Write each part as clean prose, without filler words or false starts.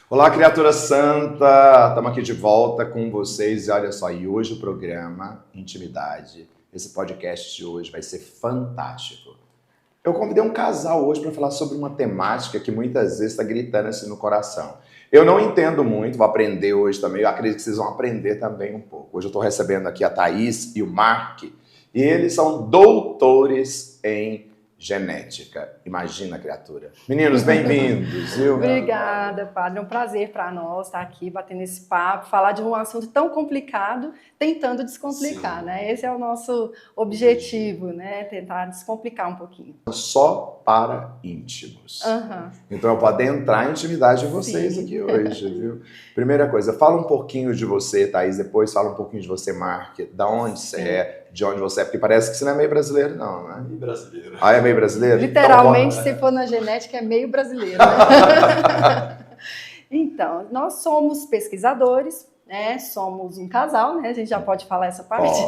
Olá, criatura santa! Estamos aqui de volta com vocês e olha só, e hoje o programa Intimidade, esse podcast de hoje vai ser fantástico. Eu convidei um casal hoje para falar sobre uma temática que muitas vezes está gritando assim no coração. Eu não entendo muito, vou aprender hoje também, eu acredito que vocês vão aprender também um pouco. Hoje eu estou recebendo aqui a Thaís e o Mark, e eles são doutores em genética. Imagina, criatura. Meninos, bem-vindos, viu? Obrigada, padre. É um prazer para nós estar aqui batendo esse papo, falar de um assunto tão complicado, tentando descomplicar, né? Esse é o nosso objetivo, né? Tentar descomplicar um pouquinho. Só para íntimos. Então eu vou adentrar a intimidade de vocês aqui hoje, viu? Primeira coisa, fala um pouquinho de você, Thaís, depois fala um pouquinho de você, Mark, da onde você é, de onde você é, porque parece que você não é meio brasileiro, não, né? Meio brasileiro. Ah, é meio brasileiro? Literalmente, então, se for na genética, é meio brasileiro, né? Então, nós somos pesquisadores, né? Somos um casal, né? A gente já pode falar essa parte.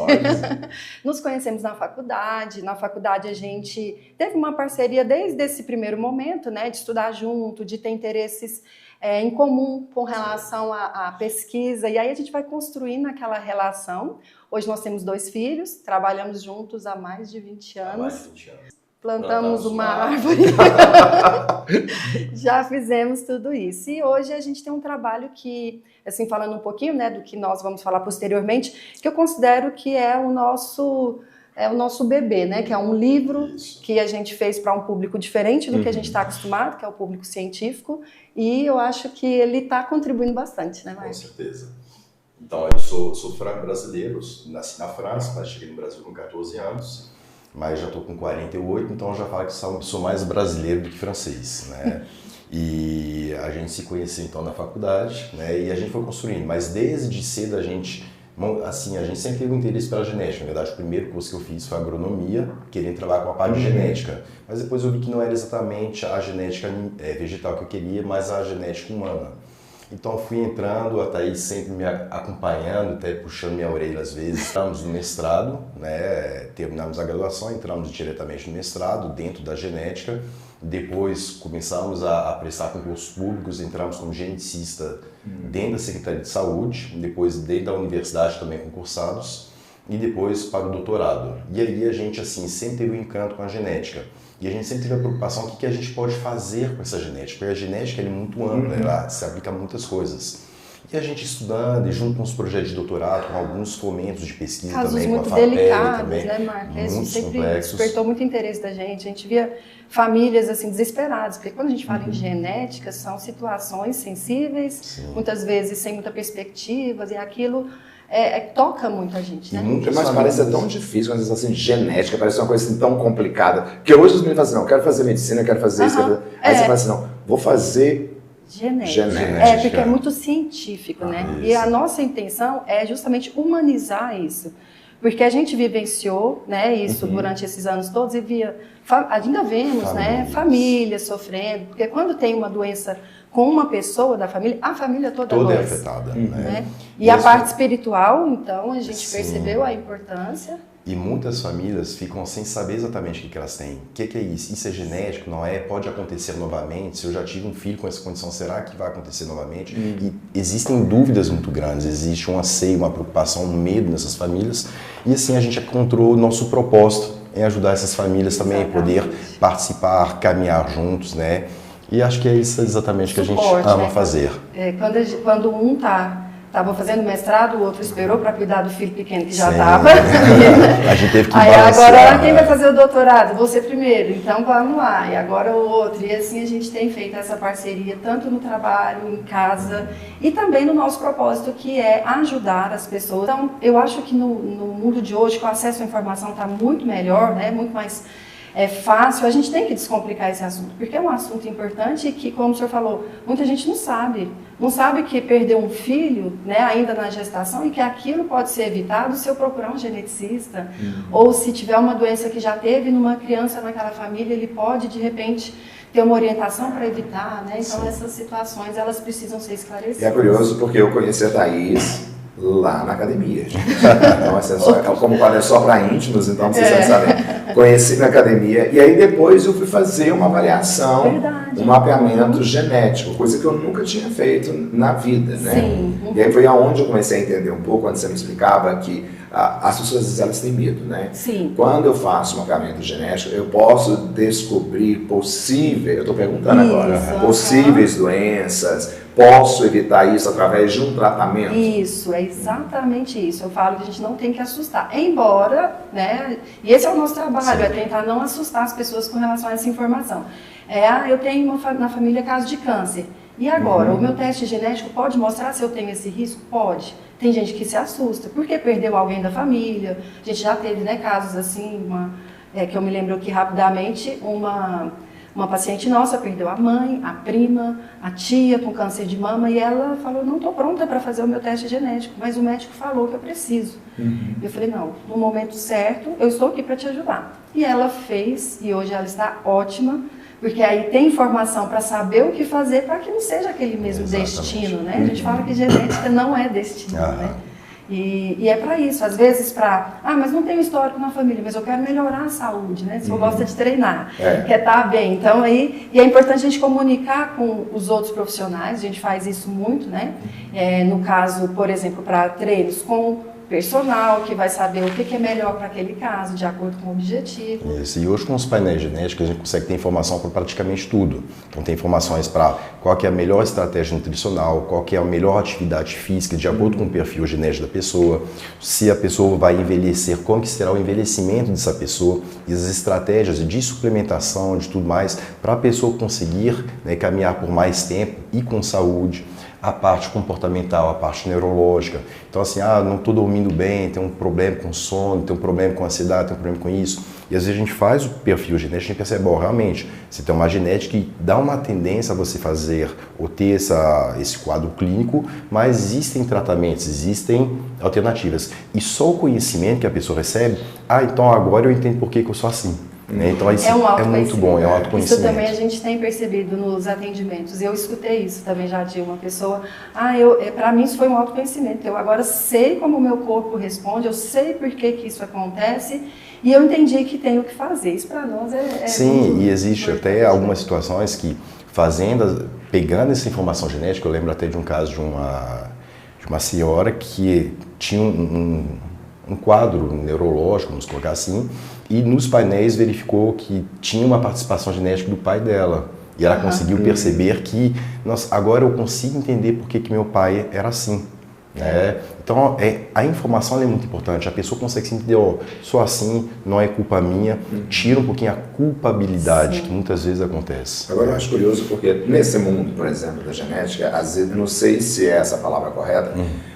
Nos conhecemos na faculdade. Na faculdade a gente teve uma parceria desde esse primeiro momento, né? De estudar junto, de ter interesses em comum com relação à pesquisa. E aí a gente vai construindo aquela relação. Hoje nós temos 2 filhos, trabalhamos juntos há mais de 20 anos. Há mais de 20 anos. Plantamos uma árvore. Já fizemos tudo isso. E hoje a gente tem um trabalho que, assim, falando um pouquinho, né, do que nós vamos falar posteriormente, que eu considero que é o nosso bebê, né, que é um livro que a gente fez para um público diferente do que a gente está acostumado, que é o público científico, e eu acho que ele está contribuindo bastante, né, Mark? Com certeza. Então, eu sou franco-brasileiro, nasci na França, mas cheguei no Brasil com 14 anos. Mas já estou com 48, então já falo que sou mais brasileiro do que francês, né? E a gente se conheceu então na faculdade, né? E a gente foi construindo, mas desde cedo a gente sempre teve um interesse pela genética. Na verdade, o primeiro curso que eu fiz foi agronomia, querendo trabalhar com a parte de genética. Mas depois eu vi que não era exatamente a genética vegetal que eu queria, mas a genética humana. Então fui entrando, a Thaís sempre me acompanhando, até puxando minha orelha às vezes. Entramos no mestrado, né? Terminamos a graduação, entramos diretamente no mestrado, dentro da genética. Depois começamos a prestar concursos públicos, entramos como geneticista dentro da Secretaria de Saúde, depois dentro da universidade também concursados, e depois para o doutorado. E aí a gente assim, sempre teve um encanto com a genética. E a gente sempre teve a preocupação do que a gente pode fazer com essa genética, porque a genética é muito ampla, ela se aplica a muitas coisas. E a gente estudando, e junto com os projetos de doutorado, com alguns fomentos de pesquisa casos também, muito com a FAPESP delicados, também, né, Mark? Isso sempre complexos. despertou muito interesse da gente. A gente via famílias assim desesperadas, porque quando a gente fala em genética, são situações sensíveis, muitas vezes sem muita perspectiva, e aquilo toca muita gente, né? Mas parece tão difícil quando você fala assim, genética, parece uma coisa assim, tão complicada. Porque hoje os meninos falam assim, não, eu quero fazer medicina, eu quero fazer isso, aí você fala assim, não, vou fazer genética. Porque é muito científico, né? E a nossa intenção é justamente humanizar isso. Porque a gente vivenciou, né, isso durante esses anos todos e ainda vemos, né, famílias sofrendo. Porque quando tem uma doença com uma pessoa da família, a família toda é afetada, né? E a parte espiritual, então, a gente percebeu a importância. E muitas famílias ficam sem saber exatamente o que elas têm. O que é isso? Isso é genético? Não é? Pode acontecer novamente? Se eu já tive um filho com essa condição, será que vai acontecer novamente? E existem dúvidas muito grandes, existe um anseio, uma preocupação, um medo nessas famílias. E assim a gente encontrou nosso propósito em ajudar essas famílias também a poder participar, caminhar juntos, né? E acho que é isso exatamente que a gente ama fazer. Quando um estava fazendo mestrado, o outro esperou para cuidar do filho pequeno que já estava. A gente teve que balancear. Agora quem vai fazer o doutorado? Você primeiro, então vamos lá. E agora o outro. E assim a gente tem feito essa parceria, tanto no trabalho, em casa, e também no nosso propósito, que é ajudar as pessoas. Então, eu acho que no mundo de hoje, que o acesso à informação está muito melhor, né? Muito mais fácil, a gente tem que descomplicar esse assunto, porque é um assunto importante e que, como o senhor falou, muita gente não sabe. Não sabe que perdeu um filho, né, ainda na gestação, e que aquilo pode ser evitado se eu procurar um geneticista. Ou se tiver uma doença que já teve numa criança naquela família, ele pode, de repente, ter uma orientação para evitar, né? Então, essas situações, elas precisam ser esclarecidas. E é curioso porque eu conheci a Thaís lá na academia, gente. Então, como quando é só para íntimos, então vocês já sabem. Conheci na academia e aí depois eu fui fazer uma avaliação, um mapeamento genético, coisa que eu nunca tinha feito na vida, né? Sim. E aí foi aonde eu comecei a entender um pouco, quando você me explicava que as pessoas às vezes elas têm medo, né? Sim. Quando eu faço um mapeamento genético, eu posso descobrir possíveis, eu estou perguntando agora, possíveis doenças, posso evitar isso através de um tratamento? Isso, é exatamente isso. Eu falo que a gente não tem que assustar. Embora, né, e esse é o nosso trabalho, é tentar não assustar as pessoas com relação a essa informação. Eu tenho na família caso de câncer. E agora, o meu teste genético pode mostrar se eu tenho esse risco? Pode. Tem gente que se assusta, porque perdeu alguém da família. A gente já teve, né, casos assim, que eu me lembro aqui rapidamente, uma paciente nossa perdeu a mãe, a prima, a tia com câncer de mama e ela falou, não estou pronta para fazer o meu teste genético, mas o médico falou que eu preciso. Eu falei, não, no momento certo, eu estou aqui para te ajudar. E ela fez e hoje ela está ótima, porque aí tem informação para saber o que fazer para que não seja aquele mesmo destino, né? A gente fala que genética não é destino, né? E é para isso, às vezes mas não tenho histórico na família, mas eu quero melhorar a saúde, né? Se eu gosto de treinar, quer estar bem. Então e é importante a gente comunicar com os outros profissionais, a gente faz isso muito, né? No caso, por exemplo, para treinos com personal, que vai saber o que é melhor para aquele caso, de acordo com o objetivo. Isso. E hoje com os painéis genéticos a gente consegue ter informação para praticamente tudo. Então tem informações para qual que é a melhor estratégia nutricional, qual que é a melhor atividade física de acordo com o perfil genético da pessoa, se a pessoa vai envelhecer, como que será o envelhecimento dessa pessoa e as estratégias de suplementação, de tudo mais, para a pessoa conseguir, né, caminhar por mais tempo e com saúde. A parte comportamental, a parte neurológica. Então assim, não estou dormindo bem, tem um problema com sono, tem um problema com ansiedade, tem um problema com isso. E às vezes a gente faz o perfil genético e a gente percebe, realmente, você tem uma genética que dá uma tendência a você fazer ou ter esse quadro clínico, mas existem tratamentos, existem alternativas. E só o conhecimento que a pessoa recebe, então agora eu entendo por que eu sou assim. Então isso é muito bom, é um autoconhecimento. Isso também a gente tem percebido nos atendimentos. Eu escutei isso também já de uma pessoa. Para mim isso foi um autoconhecimento. Eu agora sei como o meu corpo responde, eu sei por que isso acontece e eu entendi que tenho que fazer. Isso para nós é Sim, e existe até algumas situações que pegando essa informação genética, eu lembro até de um caso de uma senhora que tinha um quadro neurológico, vamos colocar assim, e nos painéis verificou que tinha uma participação genética do pai dela. E ela conseguiu perceber que, agora eu consigo entender por que meu pai era assim. Então, a informação é muito importante. A pessoa consegue se entender, sou assim, não é culpa minha. Tira um pouquinho a culpabilidade que muitas vezes acontece. Agora eu acho curioso porque nesse mundo, por exemplo, da genética, às vezes, não sei se é essa a palavra correta,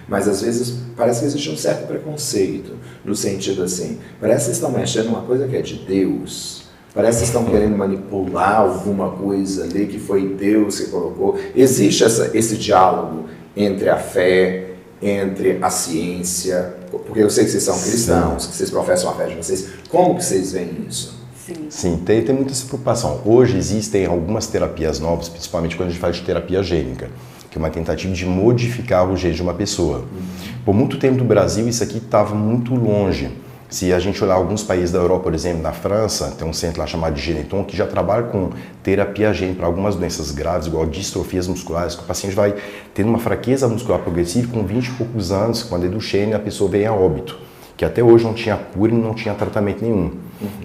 mas às vezes parece que existe um certo preconceito, no sentido assim, parece que vocês estão mexendo numa coisa que é de Deus, parece que estão querendo manipular alguma coisa ali que foi Deus que colocou. Existe esse diálogo entre a fé, entre a ciência, porque eu sei que vocês são cristãos, que vocês professam a fé de vocês, como que vocês veem isso? Sim, tem muita essa preocupação. Hoje existem algumas terapias novas, principalmente quando a gente fala de terapia gênica, que é uma tentativa de modificar o gene de uma pessoa. Por muito tempo no Brasil isso aqui estava muito longe. Se a gente olhar alguns países da Europa, por exemplo, na França, tem um centro lá chamado de Geneton, que já trabalha com terapia gênica para algumas doenças graves, igual distrofias musculares, que o paciente vai tendo uma fraqueza muscular progressiva com 20 e poucos anos, quando é do Duchenne, a pessoa vem a óbito, que até hoje não tinha cura e não tinha tratamento nenhum.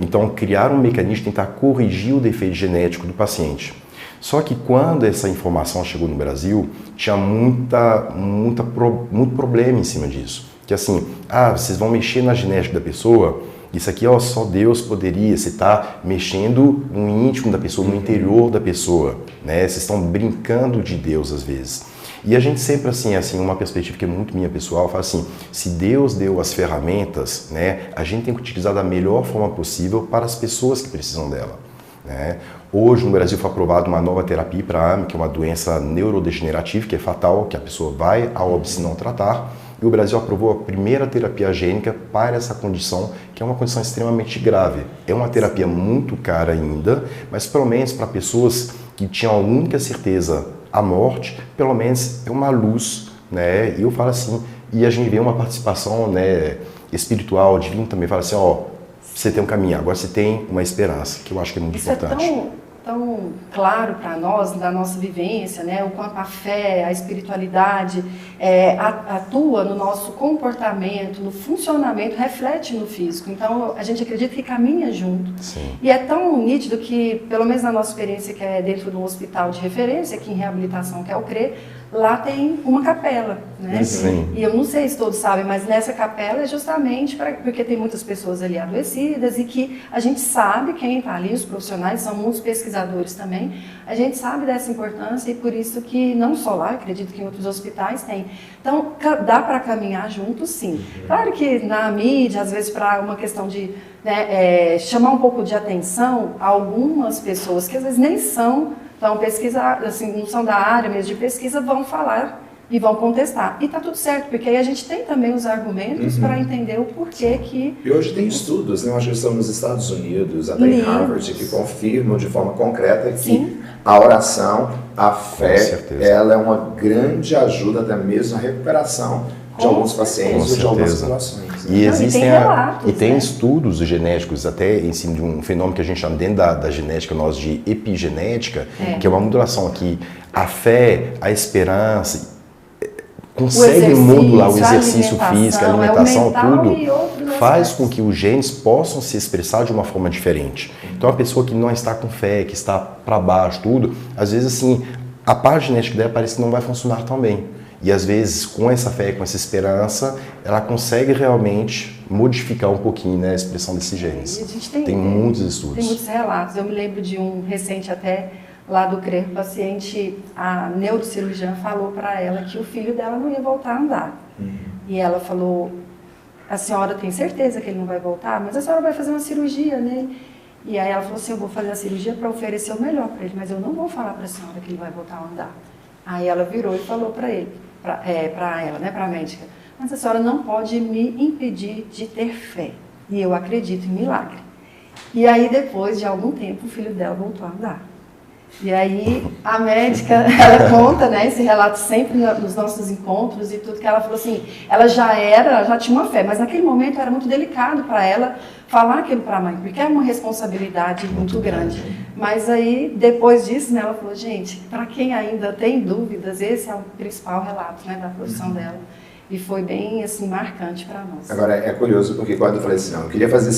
Então, criar um mecanismo de tentar corrigir o defeito genético do paciente. Só que quando essa informação chegou no Brasil, tinha muito problema em cima disso. Que assim, vocês vão mexer na genética da pessoa, isso aqui só Deus poderia, você está mexendo no íntimo da pessoa, no interior da pessoa, né? Vocês estão brincando de Deus às vezes. E a gente sempre assim, uma perspectiva que é muito minha pessoal, fala assim, se Deus deu as ferramentas, né, a gente tem que utilizar da melhor forma possível para as pessoas que precisam dela. Né? Hoje no Brasil foi aprovada uma nova terapia para AME, que é uma doença neurodegenerativa, que é fatal, que a pessoa vai a óbito se não tratar. E o Brasil aprovou a primeira terapia gênica para essa condição, que é uma condição extremamente grave. É uma terapia muito cara ainda, mas pelo menos para pessoas que tinham a única certeza, a morte, pelo menos é uma luz, né? E eu falo assim, e a gente vê uma participação, né, espiritual, divina também, fala assim, ó, você tem um caminho, agora você tem uma esperança, que eu acho que é muito importante. É tão claro para nós, da nossa vivência, né, o quanto a fé, a espiritualidade atua no nosso comportamento, no funcionamento, reflete no físico. Então, a gente acredita que caminha junto. Sim. E é tão nítido que, pelo menos na nossa experiência, que é dentro de um hospital de referência, aqui em reabilitação, que é o CRE, lá tem uma capela, né? Sim. E eu não sei se todos sabem, mas nessa capela é justamente porque tem muitas pessoas ali adoecidas e que a gente sabe, quem está ali, os profissionais, são muitos pesquisadores também, a gente sabe dessa importância e por isso que não só lá, acredito que em outros hospitais tem. Então, dá para caminhar juntos, sim. Claro que na mídia, às vezes para uma questão de chamar um pouco de atenção, algumas pessoas que às vezes nem são tão pesquisadas, assim, não são da área mesmo de pesquisa, vão falar e vão contestar. E está tudo certo, porque aí a gente tem também os argumentos para entender o porquê que... E hoje tem estudos, né? Eu acho que estão nos Estados Unidos, até em Harvard, que confirmam de forma concreta que a oração, a fé, ela é uma grande ajuda até mesmo na recuperação de alguns pacientes ou de algumas situações. E existem tem estudos genéticos até em cima de um fenômeno que a gente chama dentro da genética nós de epigenética, que é uma modulação aqui. A fé, a esperança, consegue modular o exercício físico, a alimentação, tudo, faz com que os genes possam se expressar de uma forma diferente. Então a pessoa que não está com fé, que está para baixo, tudo, às vezes assim, a parte genética dela parece que não vai funcionar tão bem. E às vezes, com essa fé, com essa esperança, ela consegue realmente modificar um pouquinho, né, a expressão desses genes. A gente tem muitos estudos. Tem muitos relatos. Eu me lembro de um recente até lá do CRE, o paciente, a neurocirurgiã falou para ela que o filho dela não ia voltar a andar. E ela falou, a senhora tem certeza que ele não vai voltar? Mas a senhora vai fazer uma cirurgia nele. E aí ela falou assim, eu vou fazer a cirurgia para oferecer o melhor para ele, mas eu não vou falar para a senhora que ele vai voltar a andar. Aí ela virou e falou para ele, para ela, né, para a médica, mas a senhora não pode me impedir de ter fé. E eu acredito em milagre. E aí, depois de algum tempo, o filho dela voltou a andar. E aí, a médica, ela conta, né, esse relato sempre nos nossos encontros e tudo, que ela falou assim, ela já tinha uma fé, mas naquele momento era muito delicado para ela falar aquilo para a mãe, porque é uma responsabilidade muito grande. Mas aí, depois disso, né, ela falou, gente, para quem ainda tem dúvidas, esse é o principal relato, né, da profissão dela. E foi bem, assim, marcante para nós. Agora, é curioso, porque quando eu falei assim, não, eu queria fazer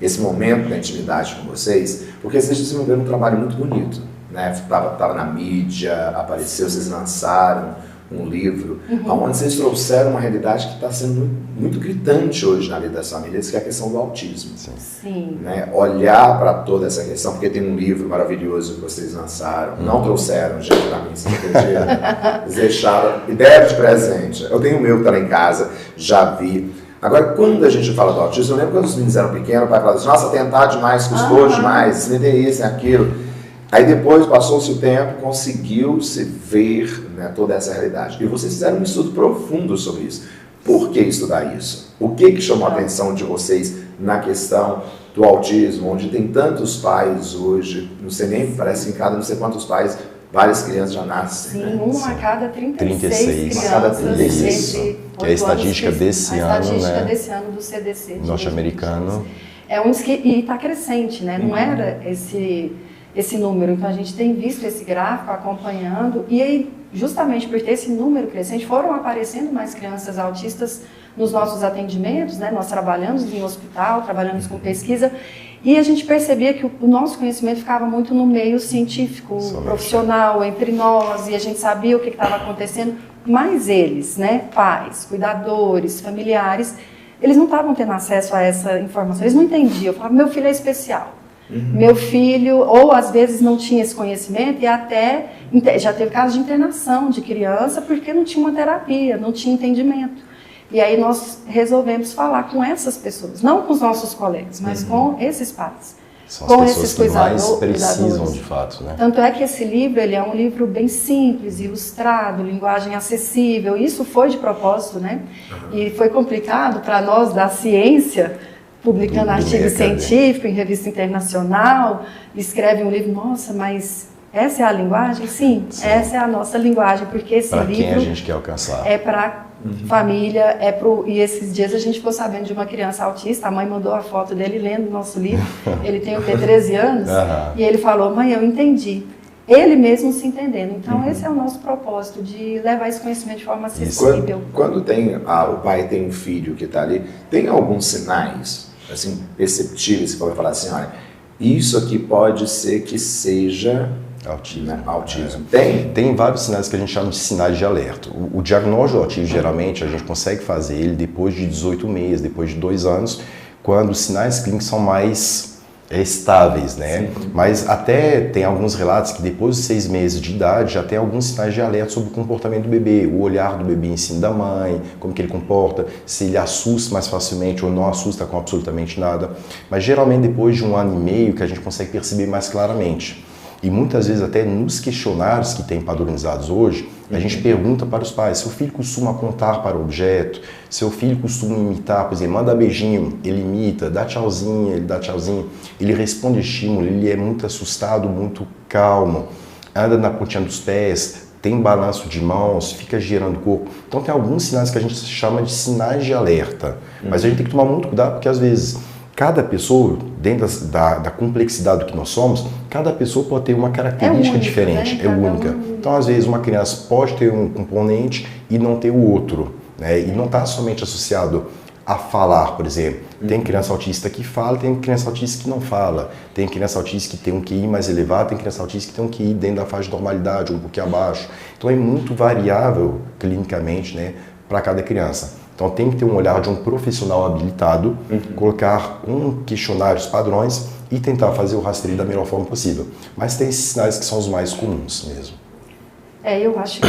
esse momento da intimidade com vocês, porque vocês desenvolveram um trabalho muito bonito, né? Tava na mídia, apareceu, vocês lançaram um livro, onde vocês trouxeram uma realidade que está sendo muito gritante hoje na vida das famílias, que é a questão do autismo. Sim. Né? Olhar para toda essa questão, porque tem um livro maravilhoso que vocês lançaram, não trouxeram, gente, para mim, você acredita? Eles deixaram, e deram de presente. Eu tenho o meu que está lá em casa, já vi. Agora, quando a gente fala do autismo, eu lembro quando os meninos eram pequenos, o pai falava assim, nossa, tentar demais, custou demais, você nem tem isso, nem aquilo. Aí depois, passou-se o tempo, conseguiu-se ver, né, toda essa realidade. E vocês fizeram um estudo profundo sobre isso. Por que estudar isso? O que chamou a atenção de vocês na questão do autismo, onde tem tantos pais hoje, não sei nem, parece em cada não sei quantos pais, várias crianças já nascem. Sim, uma a cada 36 crianças. Cada 36. Que é a estatística desse ano, né? A estatística desse ano do CDC. Norte-americano. É um e está crescente, né? Não era esse número. Então, a gente tem visto esse gráfico acompanhando e aí, justamente por ter esse número crescente, foram aparecendo mais crianças autistas nos nossos atendimentos, né? Nós trabalhamos em hospital, trabalhamos com pesquisa e a gente percebia que o nosso conhecimento ficava muito no meio científico, profissional, entre nós, e a gente sabia o que estava acontecendo, mas eles, né? Pais, cuidadores, familiares, eles não estavam tendo acesso a essa informação, eles não entendiam. Eu falava, meu filho é especial. Meu filho, ou às vezes não tinha esse conhecimento e até já teve casos de internação de criança porque não tinha uma terapia, não tinha entendimento. E aí nós resolvemos falar com essas pessoas, não com os nossos colegas, mas com esses pais. São as pessoas que mais precisam de fato, né? Tanto é que esse livro, ele é um livro bem simples, ilustrado, linguagem acessível. Isso foi de propósito, né? E foi complicado para nós da ciência, publicando artigo científico em revista internacional, escreve um livro, nossa, mas essa é a linguagem? Sim, essa é a nossa linguagem, porque esse livro... Para quem a gente quer alcançar. É para família, e esses dias a gente ficou sabendo de uma criança autista, a mãe mandou a foto dele lendo o nosso livro, ele tem o quê, 13 anos, e ele falou, mãe, eu entendi. Ele mesmo se entendendo. Então, esse é o nosso propósito, de levar esse conhecimento de forma acessível. Quando o pai tem um filho que está ali, tem alguns sinais, assim, perceptíveis, que pode falar assim, olha, isso aqui pode ser que seja autismo. Né? Autismo. Tem vários sinais que a gente chama de sinais de alerta. O diagnóstico do autismo, geralmente, a gente consegue fazer ele depois de 18 meses, depois de 2 anos, quando os sinais clínicos são mais estáveis, né? Sim. Mas até tem alguns relatos que depois de 6 meses de idade já tem alguns sinais de alerta sobre o comportamento do bebê, o olhar do bebê em cima da mãe, como que ele comporta, se ele assusta mais facilmente ou não assusta com absolutamente nada. Mas geralmente depois de 1 ano e meio que a gente consegue perceber mais claramente. E muitas vezes até nos questionários que tem padronizados hoje, a gente pergunta para os pais, seu filho costuma apontar para o objeto, seu filho costuma imitar, por exemplo, manda beijinho, ele imita, dá tchauzinho, ele dá tchauzinho, ele responde estímulo, ele é muito assustado, muito calmo, anda na pontinha dos pés, tem balanço de mãos, fica girando o corpo. Então tem alguns sinais que a gente chama de sinais de alerta, mas a gente tem que tomar muito cuidado porque às vezes cada pessoa, dentro da complexidade do que nós somos, cada pessoa pode ter uma característica diferente, né? É única. Então, às vezes, uma criança pode ter um componente e não ter o outro, né? E não está somente associado a falar, por exemplo. Tem criança autista que fala, tem criança autista que não fala. Tem criança autista que tem um QI mais elevado, tem criança autista que tem um QI dentro da faixa de normalidade, um pouquinho abaixo. Então, é muito variável, clinicamente, né, para cada criança. Então tem que ter um olhar de um profissional habilitado, colocar questionários padrões e tentar fazer o rastreio da melhor forma possível. Mas tem esses sinais que são os mais comuns mesmo. Eu acho que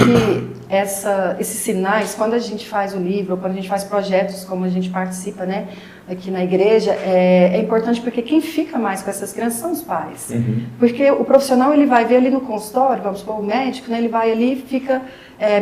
esses sinais, quando a gente faz o livro, quando a gente faz projetos como a gente participa, né, aqui na igreja, é importante porque quem fica mais com essas crianças são os pais. Porque o profissional ele vai ver ali no consultório, vamos supor, o médico, né, ele vai ali, fica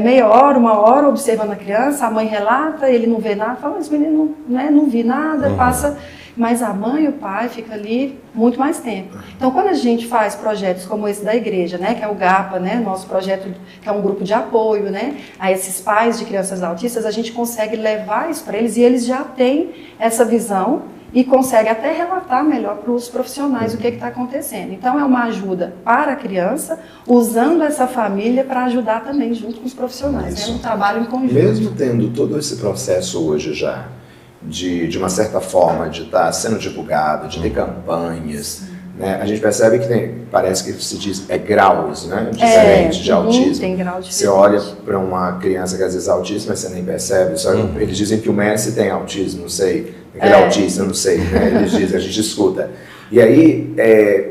meia hora, 1 hora observando a criança, a mãe relata, ele não vê nada, fala, esse menino não vi nada, passa... Mas a mãe e o pai ficam ali muito mais tempo. Então, quando a gente faz projetos como esse da igreja, né, que é o GAPA, né, nosso projeto, que é um grupo de apoio, né, a esses pais de crianças autistas, a gente consegue levar isso para eles e eles já têm essa visão e conseguem até relatar melhor para os profissionais o que está acontecendo. Então, é uma ajuda para a criança, usando essa família para ajudar também junto com os profissionais. É um trabalho em conjunto. Mesmo tendo todo esse processo hoje já, de uma certa forma, de estar sendo divulgado, de ter campanhas, né? A gente percebe que parece que se diz, graus, né, diferentes de autismo. Tem grau diferente. Você olha para uma criança que às vezes é autista, mas você nem percebe. Eles dizem que o Messi tem autismo, não sei. Ele é autista, não sei. Né? Eles dizem, a gente escuta. E aí,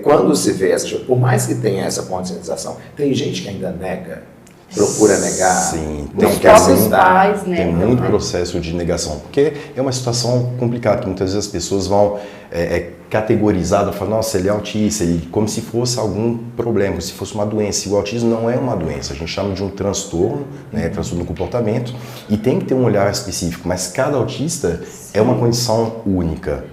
quando se vê essa coisa, por mais que tenha essa conscientização, tem gente que ainda nega. Procura negar, sim, não quer aceitar. Tem muito processo de negação, porque é uma situação complicada, que muitas vezes as pessoas vão categorizar, falar, nossa, ele é autista, como se fosse algum problema, como se fosse uma doença. E o autismo não é uma doença, a gente chama de um transtorno, né, transtorno do comportamento, e tem que ter um olhar específico, mas cada autista é uma condição única.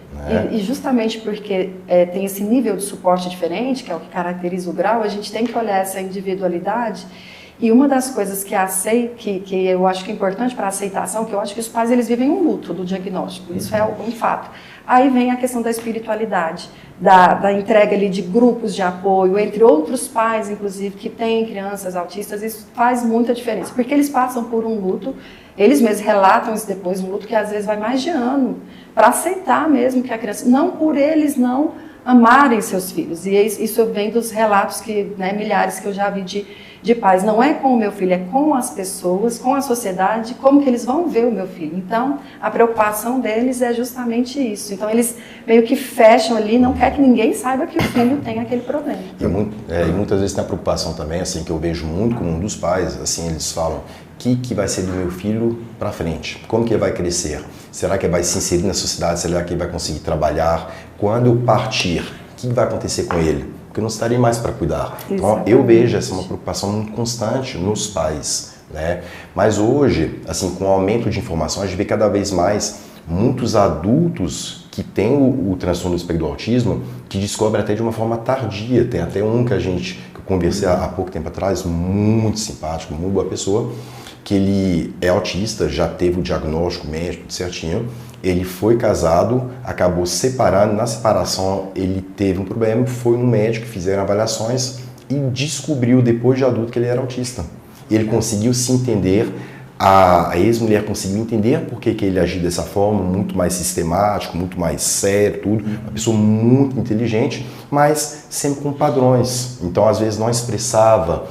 E justamente porque tem esse nível de suporte diferente, que é o que caracteriza o grau, a gente tem que olhar essa individualidade. E uma das coisas que eu acho que é importante para a aceitação, que eu acho que os pais eles vivem um luto do diagnóstico, isso é um fato. Aí vem a questão da espiritualidade, da entrega ali de grupos de apoio, entre outros pais, inclusive, que têm crianças autistas, isso faz muita diferença, porque eles passam por um luto, eles mesmos relatam isso depois, um luto que às vezes vai mais de ano, para aceitar mesmo que a criança, não por eles não amarem seus filhos, e isso vem dos relatos que, né, milhares que eu já vi de pais, não é com o meu filho, é com as pessoas, com a sociedade, como que eles vão ver o meu filho. Então, a preocupação deles é justamente isso. Então, eles meio que fecham ali, não quer que ninguém saiba que o filho tem aquele problema. E muitas vezes tem a preocupação também, assim, que eu vejo muito comum dos pais, assim, eles falam, o que vai ser do meu filho para frente? Como que ele vai crescer? Será que ele vai se inserir na sociedade? Será que ele vai conseguir trabalhar? Quando eu partir, o que vai acontecer com ele? Porque eu não estarei mais para cuidar. Então, eu vejo essa uma preocupação muito constante nos pais, né? Mas hoje, assim, com o aumento de informação, a gente vê cada vez mais muitos adultos que têm o transtorno do espectro do autismo que descobrem até de uma forma tardia. Tem até um que eu conversei há pouco tempo atrás, muito simpático, muito boa pessoa, que ele é autista, já teve o diagnóstico médico certinho, ele foi casado, acabou separando, na separação ele teve um problema, foi no médico, fizeram avaliações e descobriu depois de adulto que ele era autista. Ele conseguiu se entender, a ex-mulher conseguiu entender por que ele agia dessa forma, muito mais sistemático, muito mais sério, tudo. Uma pessoa muito inteligente, mas sempre com padrões. Então, às vezes, não expressava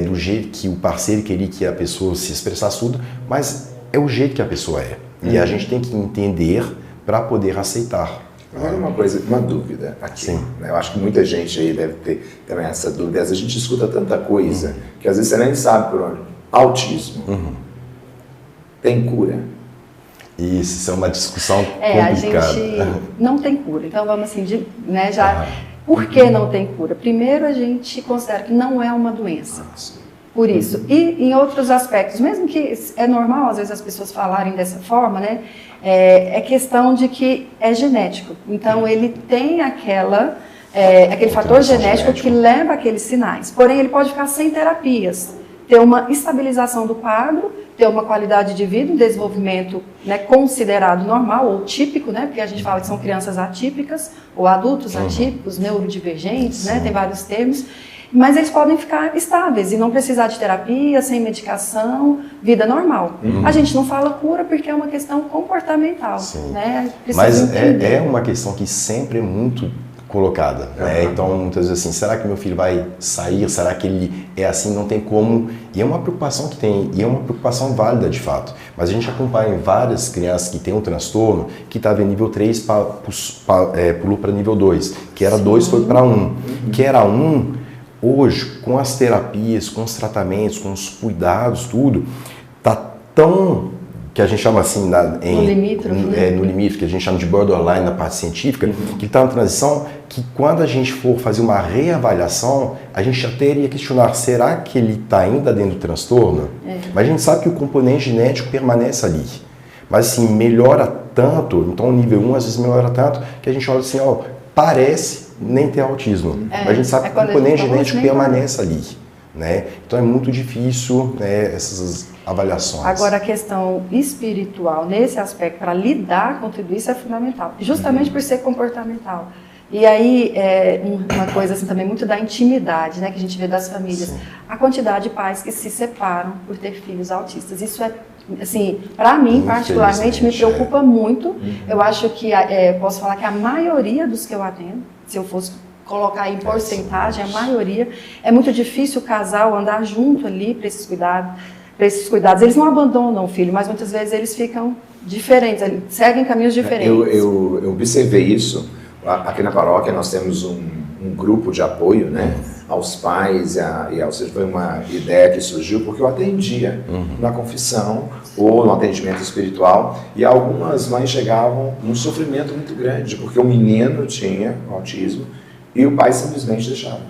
do jeito que o parceiro queria que a pessoa se expressasse tudo, mas é o jeito que a pessoa é. E a gente tem que entender para poder aceitar. Agora uma dúvida aqui. Sim. Eu acho que muita gente aí deve ter também essa dúvida. Às vezes a gente escuta tanta coisa que às vezes você nem sabe por onde. Autismo. Tem cura? Isso é uma discussão A complicada. gente não tem cura. Então vamos assim, por que não tem cura? Primeiro a gente considera que não é uma doença. Por isso. E em outros aspectos, mesmo que é normal às vezes as pessoas falarem dessa forma, né? É questão de que é genético. Então ele tem aquele fator genético que leva aqueles sinais. Porém ele pode ficar sem terapias, ter uma estabilização do quadro, ter uma qualidade de vida, um desenvolvimento, né, considerado normal ou típico, né? Porque a gente fala que são crianças atípicas ou adultos atípicos, neurodivergentes, né? Tem vários termos. Mas eles podem ficar estáveis e não precisar de terapia, sem medicação, vida normal. A gente não fala cura porque é uma questão comportamental. Né? Mas é uma questão que sempre é muito colocada. Né? Então, muitas vezes assim, será que meu filho vai sair? Será que ele é assim? Não tem como. E é uma preocupação que tem, e é uma preocupação válida de fato. Mas a gente acompanha várias crianças que têm um transtorno que estava em nível 3, pulou para nível 2. Que era 2, foi para 1. Que era 1... Hoje, com as terapias, com os tratamentos, com os cuidados, tudo, tá tão, que a gente chama assim, no limite, que a gente chama de borderline na parte científica, que está na transição, que quando a gente for fazer uma reavaliação, a gente já teria que questionar, será que ele está ainda dentro do transtorno? Mas a gente sabe que o componente genético permanece ali. Mas assim, melhora tanto, então o nível 1 às vezes melhora tanto, que a gente olha assim, parece nem ter autismo. Mas a gente sabe que o componente genético permanece ali. Né? Então é muito difícil, né, essas avaliações. Agora a questão espiritual, nesse aspecto, para lidar com tudo isso é fundamental. Justamente por ser comportamental. E aí, uma coisa assim também muito da intimidade, né, que a gente vê das famílias. Sim. A quantidade de pais que se separam por ter filhos autistas. Isso é, assim, para mim, particularmente, me preocupa muito. Eu acho que, posso falar que a maioria dos que eu atendo, se eu fosse colocar em porcentagem, a maioria, é muito difícil o casal andar junto ali para esses cuidados. Eles não abandonam o filho, mas muitas vezes eles ficam diferentes, seguem caminhos diferentes. Eu observei isso. Aqui na paróquia nós temos um grupo de apoio, né, aos pais ou seja, foi uma ideia que surgiu porque eu atendia na confissão ou no atendimento espiritual e algumas mães chegavam num sofrimento muito grande porque o menino tinha autismo e o pai simplesmente deixava,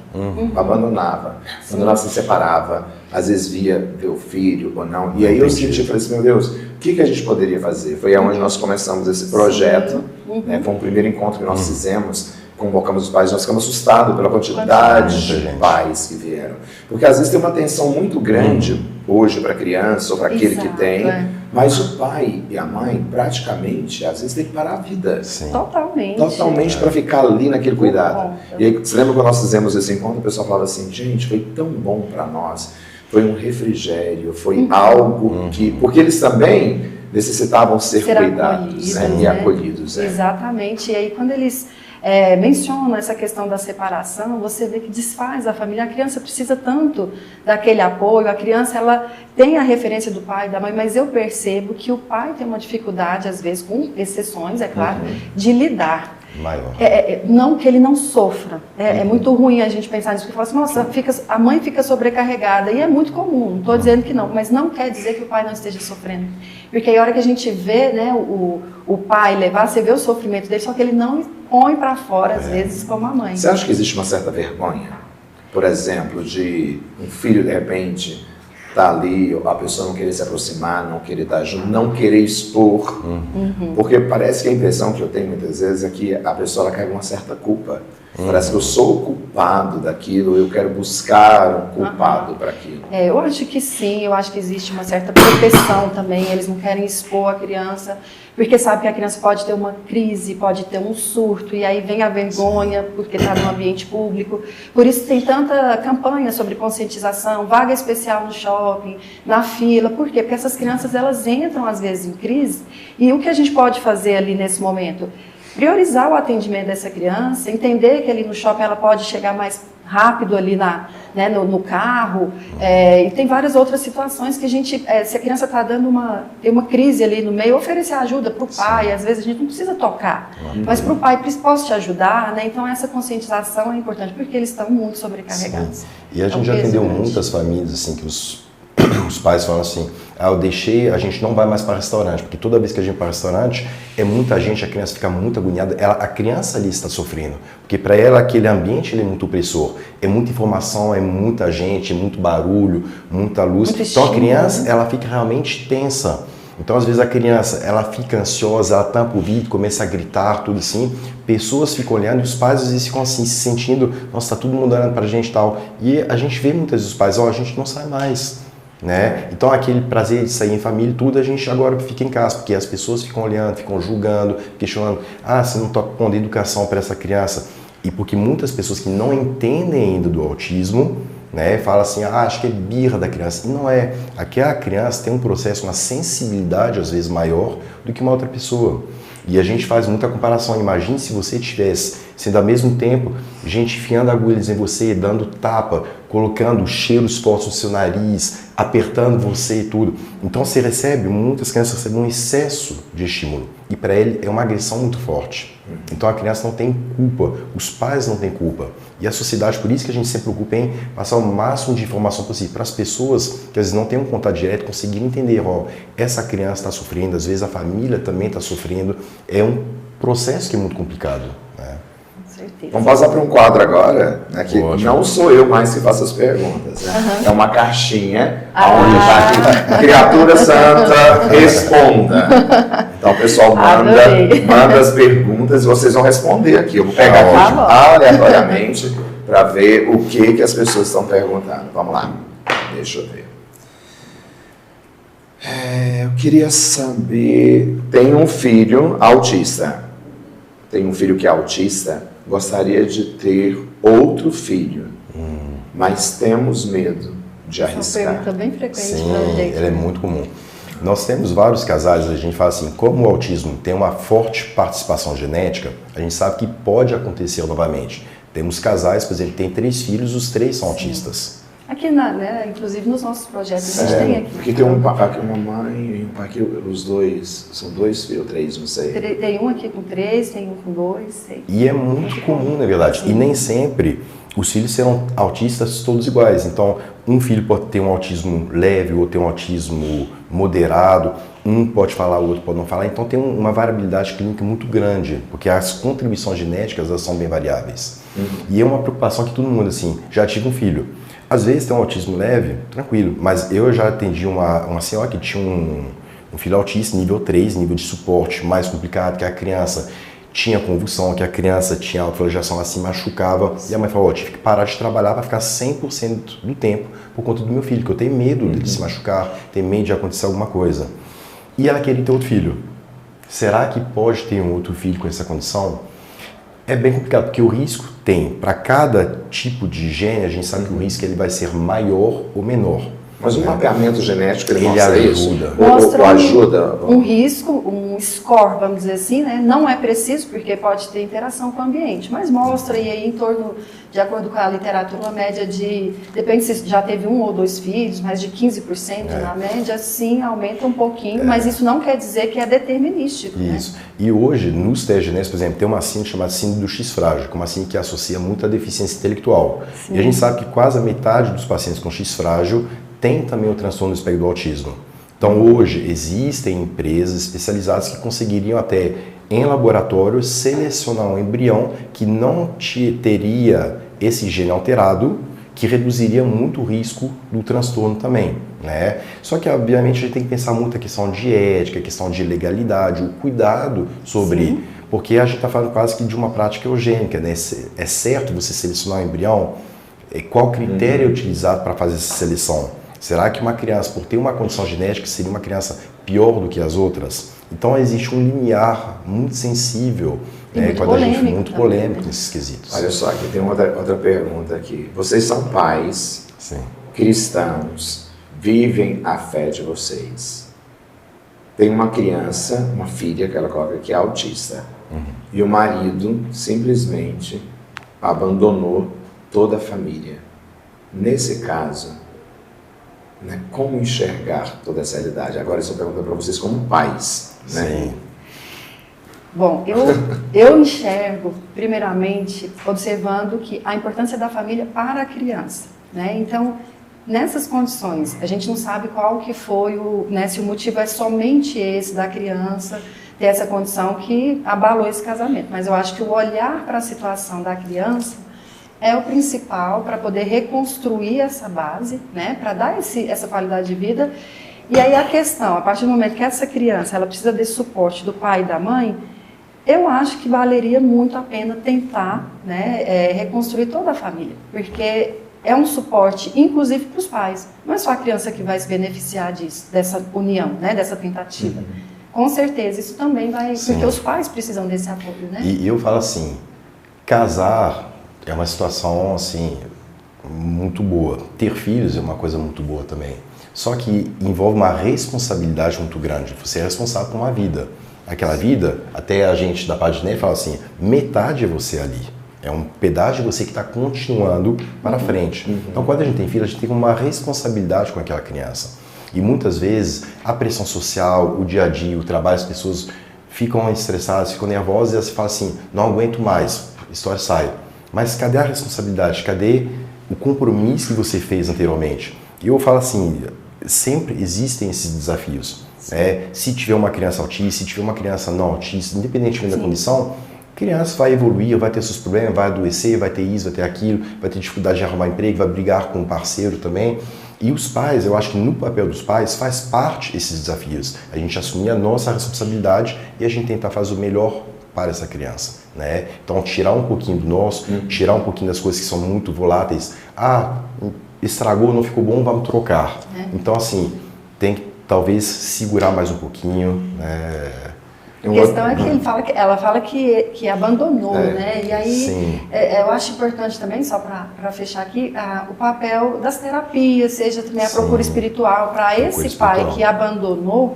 abandonava, se separava, às vezes via o filho ou não. E aí eu falei assim, meu Deus, o que a gente poderia fazer? Foi onde nós começamos esse projeto, né? Foi um primeiro encontro que nós fizemos, convocamos os pais, nós ficamos assustados pela quantidade de pais que vieram. Porque às vezes tem uma tensão muito grande hoje para a criança ou para aquele que tem, mas o pai e a mãe praticamente, às vezes, tem que parar a vida. Sim. Totalmente. Totalmente para ficar ali naquele cuidado. E aí, você lembra quando nós fizemos esse encontro, o pessoal falava assim, gente, foi tão bom para nós, foi um refrigério, foi algo que... Porque eles também necessitavam ser cuidados, acolhidos, e acolhidos. Exatamente. E aí, quando eles mencionam essa questão da separação, você vê que desfaz a família. A criança precisa tanto daquele apoio, a criança ela tem a referência do pai e da mãe, mas eu percebo que o pai tem uma dificuldade, às vezes, com exceções, é claro, de lidar. Maior. Não que ele não sofra. É muito ruim a gente pensar nisso, porque fala assim, nossa, a mãe fica sobrecarregada, e é muito comum, não estou dizendo que não, mas não quer dizer que o pai não esteja sofrendo. Porque aí a hora que a gente vê, né, o pai levar, você vê o sofrimento dele, só que ele não põe para fora, às vezes, como a mãe. Você acha que existe uma certa vergonha? Por exemplo, de um filho, de repente, tá ali, a pessoa não querer se aproximar, não querer estar junto, não querer expor. Porque parece que a impressão que eu tenho muitas vezes é que a pessoa ela cai com uma certa culpa. Parece que eu sou o culpado daquilo, eu quero buscar um culpado para aquilo. Eu acho que sim, eu acho que existe uma certa proteção também, eles não querem expor a criança, porque sabe que a criança pode ter uma crise, pode ter um surto, e aí vem a vergonha, porque está no ambiente público. Por isso tem tanta campanha sobre conscientização, vaga especial no shopping, na fila. Por quê? Porque essas crianças, elas entram às vezes em crise, e o que a gente pode fazer ali nesse momento? Priorizar o atendimento dessa criança, entender que ali no shopping ela pode chegar mais rápido ali no carro, e tem várias outras situações que a gente, se a criança está tem uma crise ali no meio, oferecer ajuda para o pai, às vezes a gente não precisa tocar, mas para o pai, posso te ajudar, né? Então essa conscientização é importante, porque eles estão muito sobrecarregados. Sim. E a gente já atendeu muitas famílias, assim, que os pais falam assim, a gente não vai mais para restaurante, porque toda vez que a gente vai para restaurante, é muita gente, a criança fica muito agoniada, a criança ali está sofrendo, porque para ela aquele ambiente ele é muito opressor, é muita informação, é muita gente, é muito barulho, muita luz, então a criança, ela fica realmente tensa. Então, às vezes, a criança, ela fica ansiosa, ela tampa o vidro, começa a gritar, tudo assim. Pessoas ficam olhando e os pais, às vezes, ficam assim, se sentindo, nossa, tá todo mundo olhando pra gente e tal. E a gente vê muitas vezes os pais, a gente não sai mais, né? Então, aquele prazer de sair em família, tudo, a gente agora fica em casa, porque as pessoas ficam olhando, ficam julgando, questionando, você não tá pondo educação para essa criança. E porque muitas pessoas que não entendem ainda do autismo, né, fala assim, acho que é birra da criança. E não é. Aquela criança tem um processo, uma sensibilidade às vezes maior do que uma outra pessoa. E a gente faz muita comparação. Imagine se você estivesse sendo ao mesmo tempo gente enfiando agulhas em você, dando tapa, colocando cheiros fortes no seu nariz, apertando você e tudo. Então muitas crianças recebem um excesso de estímulo. E para ele é uma agressão muito forte. Então a criança não tem culpa, os pais não têm culpa. E a sociedade, por isso que a gente se preocupa em passar o máximo de informação possível para as pessoas que às vezes não têm um contato direto, conseguirem entender, essa criança está sofrendo, às vezes a família também está sofrendo. É um processo que é muito complicado, né? Vamos passar para um quadro agora, né, que não sou eu mais que faço as perguntas. Né? É uma caixinha onde está aqui, criatura santa, responda. Então o pessoal manda as perguntas e vocês vão responder aqui. Eu vou pegar aqui aleatoriamente para ver o que as pessoas estão perguntando. Vamos lá, deixa eu ver. Eu queria saber, tem um filho autista. Tem um filho que é autista. Gostaria de ter outro filho, mas temos medo de arriscar. É uma pergunta bem frequente. Sim, ela é muito comum. Nós temos vários casais, a gente fala assim, como o autismo tem uma forte participação genética, a gente sabe que pode acontecer novamente. Temos casais, por exemplo, que têm 3 filhos, os 3 são autistas. Aqui, inclusive nos nossos projetos, a gente tem aqui. Porque tem uma mãe e um pai que os dois, são 2 filhos, 3, não sei. Tem um aqui com 3, tem um com 2, 6. E é muito comum, na verdade. Sim. E nem sempre os filhos serão autistas todos iguais. Então, um filho pode ter um autismo leve, ou ter um autismo moderado, um pode falar, o outro pode não falar. Então, tem uma variabilidade clínica muito grande, porque as contribuições genéticas elas são bem variáveis. E é uma preocupação que todo mundo, assim, já tive um filho. Às vezes tem um autismo leve, tranquilo, mas eu já atendi uma senhora que tinha um filho autista, nível 3, nível de suporte mais complicado, que a criança tinha convulsão, que a criança tinha autoflagelação, ela se machucava, e a mãe falou, tive que parar de trabalhar para ficar 100% do tempo por conta do meu filho, que eu tenho medo dele se machucar, tenho medo de acontecer alguma coisa. E ela queria ter outro filho. Será que pode ter um outro filho com essa condição? É bem complicado, porque o risco tem, para cada tipo de gene, a gente sabe que o risco ele vai ser maior ou menor. Mas o mapeamento genético, ele mostra ajuda. Isso? Mostra ajuda? Um risco, um score, vamos dizer assim, né? Não é preciso, porque pode ter interação com o ambiente, mas mostra e aí em torno, de acordo com a literatura, uma média de, depende se já teve 1 ou 2 filhos, mas de 15% na média, sim, aumenta um pouquinho, mas isso não quer dizer que é determinístico. Isso. Né? E hoje, nos testes genéticos, por exemplo, tem uma síndrome chamada síndrome do X frágil, que é uma síndrome que associa muito à deficiência intelectual. Sim. E a gente sabe que quase a metade dos pacientes com X frágil tem também o transtorno do espectro do autismo. Então, hoje, existem empresas especializadas que conseguiriam até, em laboratório, selecionar um embrião que não teria esse gene alterado, que reduziria muito o risco do transtorno também, né? Só que, obviamente, a gente tem que pensar muito a questão de ética, a questão de legalidade, o cuidado sobre... Sim. Porque a gente está falando quase que de uma prática eugênica, né? É certo você selecionar um embrião? Qual critério é utilizado para fazer essa seleção? Será que uma criança, por ter uma condição genética, seria uma criança pior do que as outras? Então, existe um limiar muito sensível, muito polêmico nesses quesitos. Olha só, aqui tem outra pergunta aqui. Vocês são pais, sim, cristãos, vivem a fé de vocês. Tem uma criança, uma filha que ela coloca que é autista. E o marido simplesmente abandonou toda a família. Nesse caso, né, como enxergar toda essa realidade? Agora, essa pergunta para vocês como pais. Né? Sim. Bom, eu enxergo, primeiramente, observando que a importância da família para a criança. Né? Então, nessas condições, a gente não sabe qual que foi se o motivo é somente esse da criança ter essa condição que abalou esse casamento. Mas eu acho que o olhar para a situação da criança é o principal para poder reconstruir essa base, né, para dar essa qualidade de vida. E aí a questão, a partir do momento que essa criança ela precisa desse suporte do pai e da mãe, eu acho que valeria muito a pena tentar, né, reconstruir toda a família, porque é um suporte, inclusive para os pais. Não é só a criança que vai se beneficiar disso, dessa união, né, dessa tentativa. Com certeza, isso também vai... Sim. Porque os pais precisam desse apoio, né? E eu falo assim, casar é uma situação, assim, muito boa. Ter filhos é uma coisa muito boa também. Só que envolve uma responsabilidade muito grande. Você é responsável por uma vida. Aquela vida, até a gente da página fala assim, metade é você ali. É um pedaço de você que está continuando para frente. Então, quando a gente tem filho, a gente tem uma responsabilidade com aquela criança. E muitas vezes a pressão social, o dia a dia, o trabalho, as pessoas ficam estressadas, ficam nervosas e elas falam assim, não aguento mais, a história sai. Mas cadê a responsabilidade? Cadê o compromisso que você fez anteriormente? E eu falo assim, sempre existem esses desafios. Se tiver uma criança autista, se tiver uma criança não autista, independentemente da condição, a criança vai evoluir, vai ter seus problemas, vai adoecer, vai ter isso, vai ter aquilo, vai ter dificuldade de arrumar emprego, vai brigar com o parceiro também. E os pais, eu acho que no papel dos pais faz parte esses desafios. A gente assumir a nossa responsabilidade e a gente tentar fazer o melhor para essa criança, né? Então, tirar um pouquinho do nosso, tirar um pouquinho das coisas que são muito voláteis. Ah, estragou, não ficou bom, vamos trocar. Então, assim, tem que talvez segurar mais um pouquinho, né? A questão é que ela fala que abandonou, né? E aí eu acho importante também, só para fechar aqui, o papel das terapias, seja também a procura espiritual para esse pai que abandonou,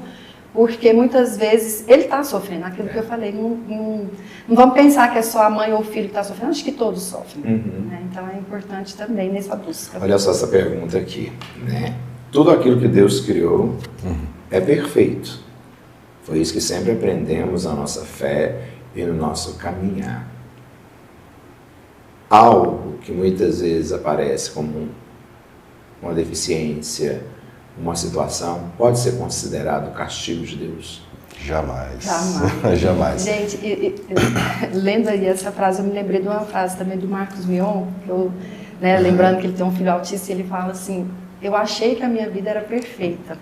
porque muitas vezes ele está sofrendo, aquilo que eu falei, não vamos pensar que é só a mãe ou o filho que está sofrendo, acho que todos sofrem. Né? Então é importante também nessa busca. Olha só essa pergunta aqui, né? Tudo aquilo que Deus criou é perfeito. Foi isso que sempre aprendemos na nossa fé e no nosso caminhar. Algo que muitas vezes aparece como uma deficiência, uma situação, pode ser considerado castigo de Deus? Jamais. Jamais. Gente, lendo aí essa frase, eu me lembrei de uma frase também do Marcos Mion, que eu, lembrando que ele tem um filho autista, ele fala assim, eu achei que a minha vida era perfeita,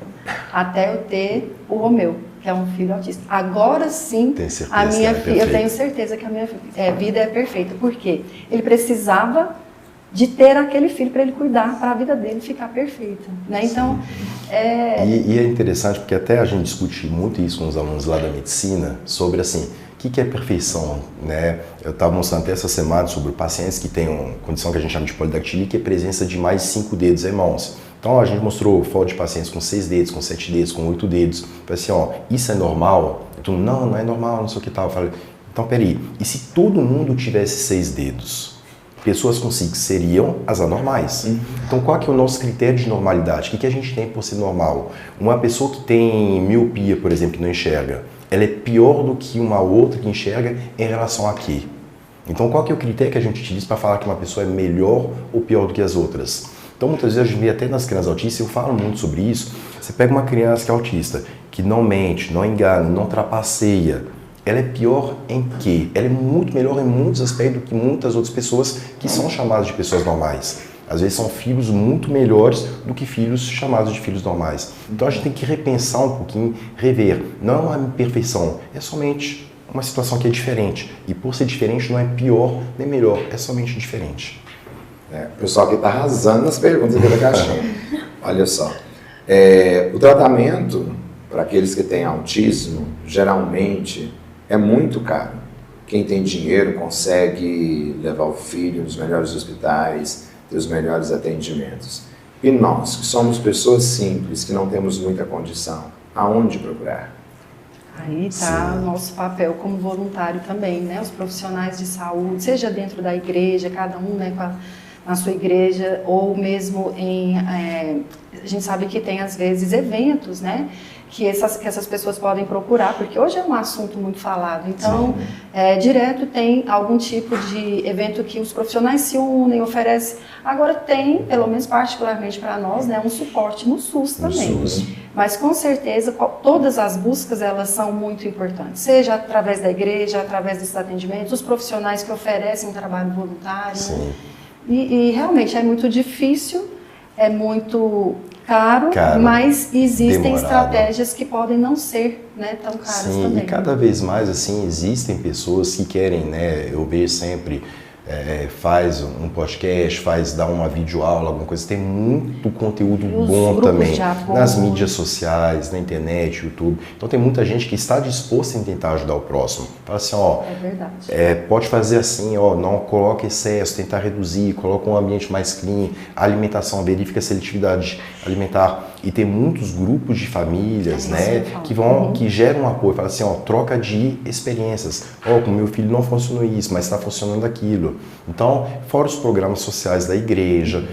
até eu ter o Romeu, que é um filho autista. Agora sim, eu tenho certeza que a minha vida é perfeita. Por quê? Ele precisava de ter aquele filho para ele cuidar, para a vida dele ficar perfeita. Né? Então, E é interessante porque até a gente discute muito isso com os alunos lá da medicina, sobre assim, o que é perfeição, né? Eu estava mostrando até essa semana sobre pacientes que têm uma condição que a gente chama de polidactilia, que é a presença de mais 5 dedos em mãos. Então a gente mostrou foto de pacientes com 6 dedos, com 7 dedos, com 8 dedos. Falei assim, isso é normal? Eu não é normal, não sei o que tal. Eu falei, então peraí, e se todo mundo tivesse 6 dedos? Pessoas com 5 seriam as anormais. Então qual que é o nosso critério de normalidade? O que a gente tem por ser normal? Uma pessoa que tem miopia, por exemplo, que não enxerga, ela é pior do que uma outra que enxerga em relação a quê? Então qual que é o critério que a gente utiliza para falar que uma pessoa é melhor ou pior do que as outras? Então muitas vezes a gente vê até nas crianças autistas, eu falo muito sobre isso, você pega uma criança que é autista, que não mente, não engana, não trapaceia, ela é pior em quê? Ela é muito melhor em muitos aspectos do que muitas outras pessoas que são chamadas de pessoas normais. Às vezes são filhos muito melhores do que filhos chamados de filhos normais. Então a gente tem que repensar um pouquinho, rever. Não é uma imperfeição, é somente uma situação que é diferente. E por ser diferente não é pior nem melhor, é somente diferente. O pessoal aqui está arrasando nas perguntas aqui da caixinha. Olha só. O tratamento para aqueles que têm autismo, geralmente, é muito caro. Quem tem dinheiro consegue levar o filho nos melhores hospitais, ter os melhores atendimentos. E nós, que somos pessoas simples, que não temos muita condição, aonde procurar? Aí está o nosso papel como voluntário também, né? Os profissionais de saúde, seja dentro da igreja, cada um, né, na sua igreja, ou mesmo a gente sabe que tem às vezes eventos, né? Que essas pessoas podem procurar, porque hoje é um assunto muito falado. Então, direto tem algum tipo de evento que os profissionais se unem, oferecem. Agora tem, pelo menos particularmente para nós, né, um suporte no SUS também. Mas com certeza, todas as buscas, elas são muito importantes. Seja através da igreja, através desses atendimentos, os profissionais que oferecem um trabalho voluntário. Né? E realmente é muito difícil, é muito caro, mas existem estratégias que podem não ser, né, tão caras também. E cada vez mais assim existem pessoas que querem, né, eu vejo sempre, faz um podcast, dá uma videoaula, alguma coisa, tem muito conteúdo bom também nas mídias sociais, na internet, YouTube. Então tem muita gente que está disposta em tentar ajudar o próximo. Fala assim, pode fazer assim, não coloca excesso, tentar reduzir, coloca um ambiente mais clean, alimentação, verifica a seletividade alimentar. E tem muitos grupos de famílias, né, que geram um apoio, fala assim, troca de experiências. Com meu filho não funcionou isso, mas está funcionando aquilo. Então, fora os programas sociais da igreja,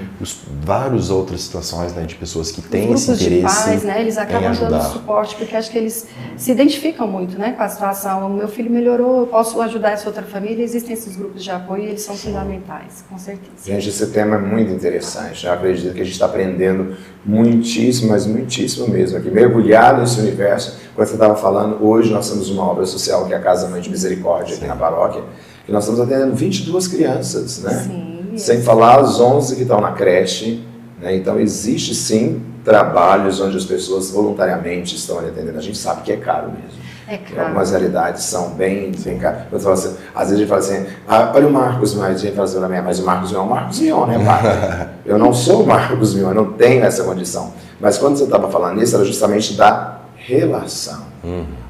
várias outras situações, né, de pessoas que têm esse interesse. Os grupos de pais, né, eles acabam dando suporte, porque acho que eles se identificam muito, né, com a situação. O meu filho melhorou, eu posso ajudar essa outra família. Existem esses grupos de apoio e eles são fundamentais, com certeza. Gente, esse tema é muito interessante. Eu acredito que a gente está aprendendo muitíssimo, mas muitíssimo mesmo aqui, mergulhado nesse universo. Quando você estava falando, hoje nós temos uma obra social que é a Casa Mãe de Misericórdia aqui na paróquia, que nós estamos atendendo 22 crianças, né? Sem falar as 11 que estão na creche, né? Então existe sim trabalhos onde as pessoas voluntariamente estão atendendo. A gente sabe que é caro mesmo. É caro. Algumas realidades são bem caras. Assim, às vezes a gente fala assim, olha o Marcos, mas a gente fala assim, mas o Marcos não é o Marcos Mion, né, pai? Eu não sou o Marcos Mion, eu não tenho essa condição. Mas quando você estava falando nisso, era justamente da relação.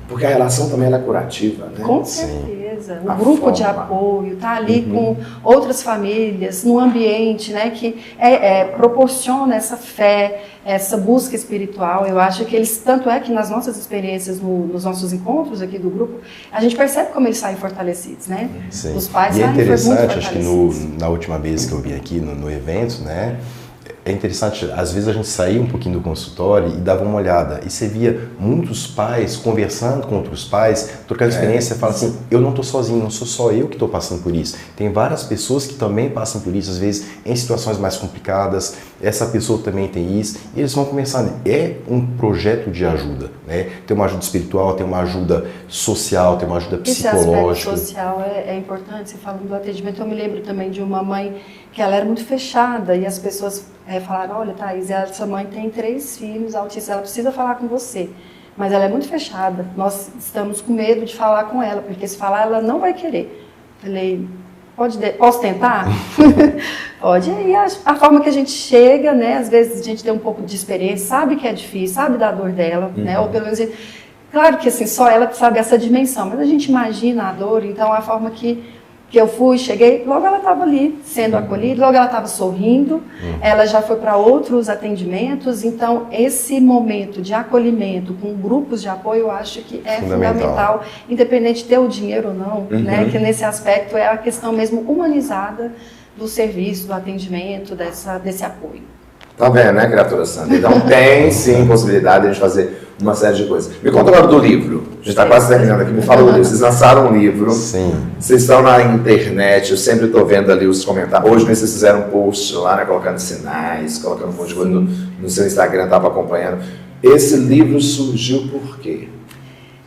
Porque a relação também é curativa, né? Com certeza. O grupo de apoio está ali com outras famílias, num ambiente, né, que proporciona essa fé, essa busca espiritual. Eu acho que eles, tanto é que nas nossas experiências, nos nossos encontros aqui do grupo, a gente percebe como eles saem fortalecidos, né? Os pais saem muito fortalecidos. E é interessante, acho que na última vez que eu vim aqui no evento, né, é interessante, às vezes a gente saía um pouquinho do consultório e dava uma olhada, e você via muitos pais conversando com outros pais, trocando experiência, fala assim, eu não estou sozinho, não sou só eu que estou passando por isso. Tem várias pessoas que também passam por isso, às vezes em situações mais complicadas, essa pessoa também tem isso, e eles vão começar, é um projeto de ajuda, né? Tem uma ajuda espiritual, tem uma ajuda social, tem uma ajuda psicológica. Esse aspecto social é importante, você falando do atendimento, eu me lembro também de uma mãe que ela era muito fechada, e as pessoas falaram, olha, Thaís, essa mãe tem 3 filhos autistas, ela precisa falar com você, mas ela é muito fechada, nós estamos com medo de falar com ela, porque se falar ela não vai querer. Falei, posso tentar? Pode. E a forma que a gente chega, né, às vezes a gente tem um pouco de experiência, sabe que é difícil, sabe da dor dela, né, ou pelo menos, claro que assim, só ela sabe essa dimensão, mas a gente imagina a dor, então a forma que eu fui, cheguei, logo ela estava ali sendo acolhida, logo ela estava sorrindo, ela já foi para outros atendimentos, então esse momento de acolhimento com grupos de apoio eu acho que é fundamental, independente de ter o dinheiro ou não, né, que nesse aspecto é a questão mesmo humanizada do serviço, do atendimento, desse apoio. Tá vendo, né, criatura santa? Então tem sim possibilidade de a gente fazer uma série de coisas. Me conta agora do livro. A gente está quase terminando aqui. Me fala do livro. Vocês lançaram um livro. Sim. Vocês estão na internet. Eu sempre estou vendo ali os comentários. Hoje vocês fizeram um post lá, né, colocando sinais, colocando um monte de coisa no seu Instagram. Estava acompanhando. Esse livro surgiu por quê?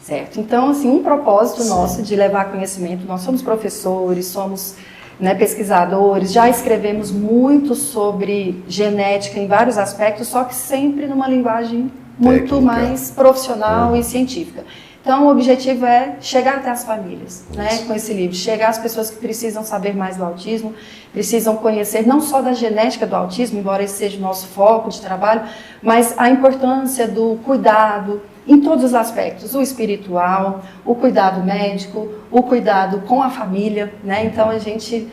Certo. Então, assim, um propósito nosso de levar conhecimento. Nós somos professores, somos né, pesquisadores, já escrevemos muito sobre genética em vários aspectos, só que sempre numa linguagem muito Técnica. mais profissional e científica. Então, o objetivo é chegar até as famílias, né, com esse livro, chegar às pessoas que precisam saber mais do autismo, precisam conhecer não só da genética do autismo, embora esse seja o nosso foco de trabalho, mas a importância do cuidado em todos os aspectos, o espiritual, o cuidado médico, o cuidado com a família, né? Então, a gente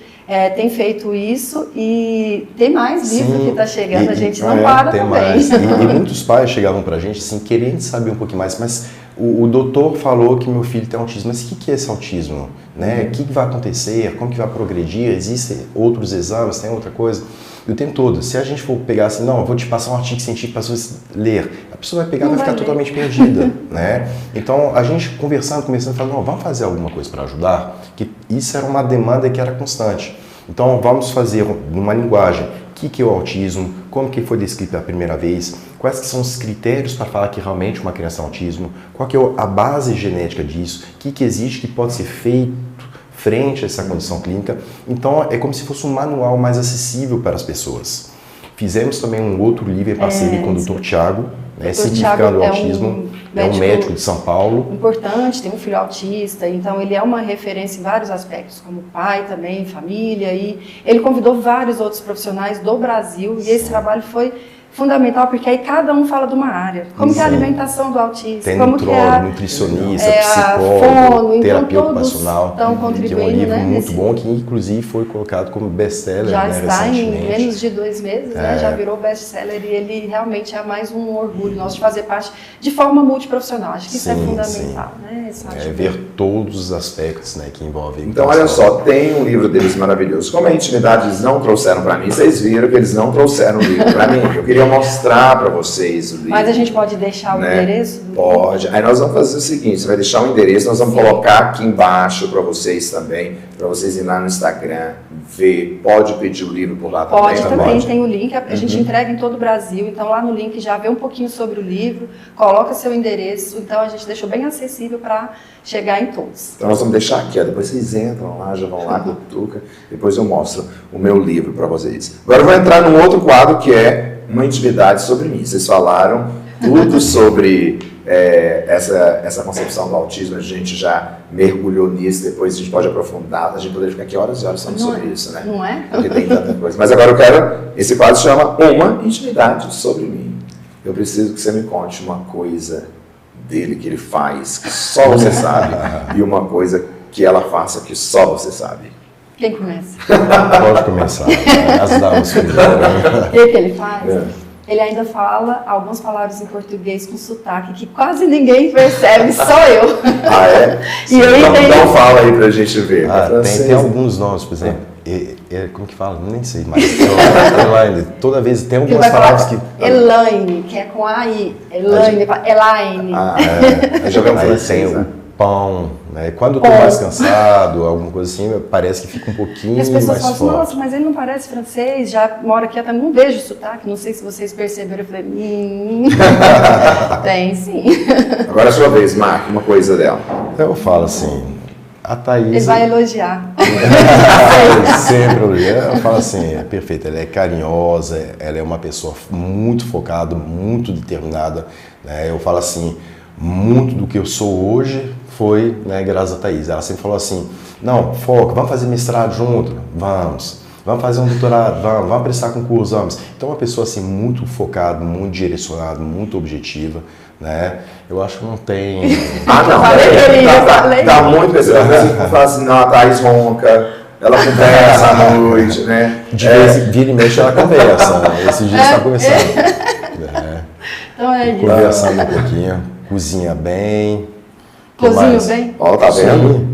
tem feito isso e tem mais livro que está chegando, a gente não para tem também. Mais. E muitos pais chegavam pra gente, assim, querendo saber um pouquinho mais, mas o doutor falou que meu filho tem autismo, mas o que é esse autismo? Né? O que vai acontecer? Como que vai progredir? Existem outros exames? Tem outra coisa? E o tempo todo, se a gente for pegar assim, não, eu vou te passar um artigo científico para você ler, a pessoa vai pegar e vai ficar totalmente perdida, né? Então, a gente conversando, falando, não, vamos fazer alguma coisa para ajudar, que isso era uma demanda que era constante. Então, vamos fazer numa linguagem, o que é o autismo, como que foi descrito pela primeira vez, quais que são os critérios para falar que realmente uma criança tem autismo, qual que é a base genética disso, o que existe que pode ser feito frente a essa condição clínica. Então, é como se fosse um manual mais acessível para as pessoas. Fizemos também um outro livro em parceria com o Dr. Tiago, Simplificando o Autismo, é um médico de São Paulo. Importante, tem um filho autista, então ele é uma referência em vários aspectos, como pai também, família, e ele convidou vários outros profissionais do Brasil, e esse trabalho foi fundamental, porque aí cada um fala de uma área. Como que é a alimentação do autista, tem como que é nutricionista, psicólogo, terapia ocupacional. Estão contribuindo, é um livro né, muito bom, que inclusive foi colocado como best-seller, já né, está recentemente. em menos de 2 meses, né, já virou best-seller, e ele realmente é mais um orgulho nosso de fazer parte de forma multiprofissional. Acho que isso é fundamental, né? Ver todos os aspectos, né, que envolvem. Então, olha só, tem um livro deles maravilhoso. Como a intimidade eles não trouxeram para mim, vocês viram que eles não trouxeram o livro para mim. Eu queria mostrar para vocês o livro. Mas a gente pode deixar o endereço? Pode. Aí nós vamos fazer o seguinte, você vai deixar o endereço, nós vamos colocar aqui embaixo para vocês também, para vocês irem lá no Instagram, ver, pode pedir o livro por lá também. Pode, tem o link, a gente entrega em todo o Brasil, então lá no link já vê um pouquinho sobre o livro, coloca seu endereço, então a gente deixou bem acessível para chegar em todos. Então nós vamos deixar aqui, ó, depois vocês entram lá, já vão lá, cutuca, depois eu mostro o meu livro para vocês. Agora eu vou entrar num outro quadro que é uma intimidade sobre mim. Vocês falaram tudo sobre essa concepção do autismo, a gente já mergulhou nisso, depois a gente pode aprofundar, a gente poderia ficar aqui horas e horas falando sobre isso, né? Não é? Porque tem tanta coisa. Mas agora eu quero, esse quadro se chama Uma Intimidade sobre mim. Eu preciso que você me conte uma coisa dele que ele faz, que só você sabe, e uma coisa que ela faça que só você sabe. Quem começa? Pode começar. As damas primeiro. O que ele faz? Ele ainda fala algumas palavras em português com sotaque que quase ninguém percebe, só eu. Ah, é? E eu entendo. Então fala aí pra gente ver. Tem alguns nomes, por exemplo. Como que fala? Nem sei mais. Elaine. Toda vez tem algumas palavras que... Elaine, que é com A-I. Elaine. Já vemos aí tem o pão, né? Quando eu tô mais cansado, alguma coisa assim, parece que fica um pouquinho mais forte. E as pessoas falam assim, nossa, mas ele não parece francês, já mora aqui, até não vejo sotaque, não sei se vocês perceberam. Eu falei, tem sim. Agora é a sua vez, Marco, uma coisa dela. Então eu falo assim, a Thaís... Ele vai elogiar. Sempre elogiar. Eu falo assim, é perfeita, ela é carinhosa, ela é uma pessoa muito focada, muito determinada, né? Eu falo assim, muito do que eu sou hoje foi, né, graças a Thaís. Ela sempre falou assim, não, foca, vamos fazer mestrado junto? Vamos fazer um doutorado? Vamos prestar concurso? Vamos. Então, uma pessoa assim, muito focada, muito direcionada, muito objetiva, né? Eu acho que não tem... Tá muito pesado. Você fala assim, não, a Thaís ronca, ela conversa à noite, né? De vez vira e mexe, ela conversa. Esses dias está conversando. Então é isso. Conversando um pouquinho, cozinha bem. Cozinho bem? Ó, tá vendo?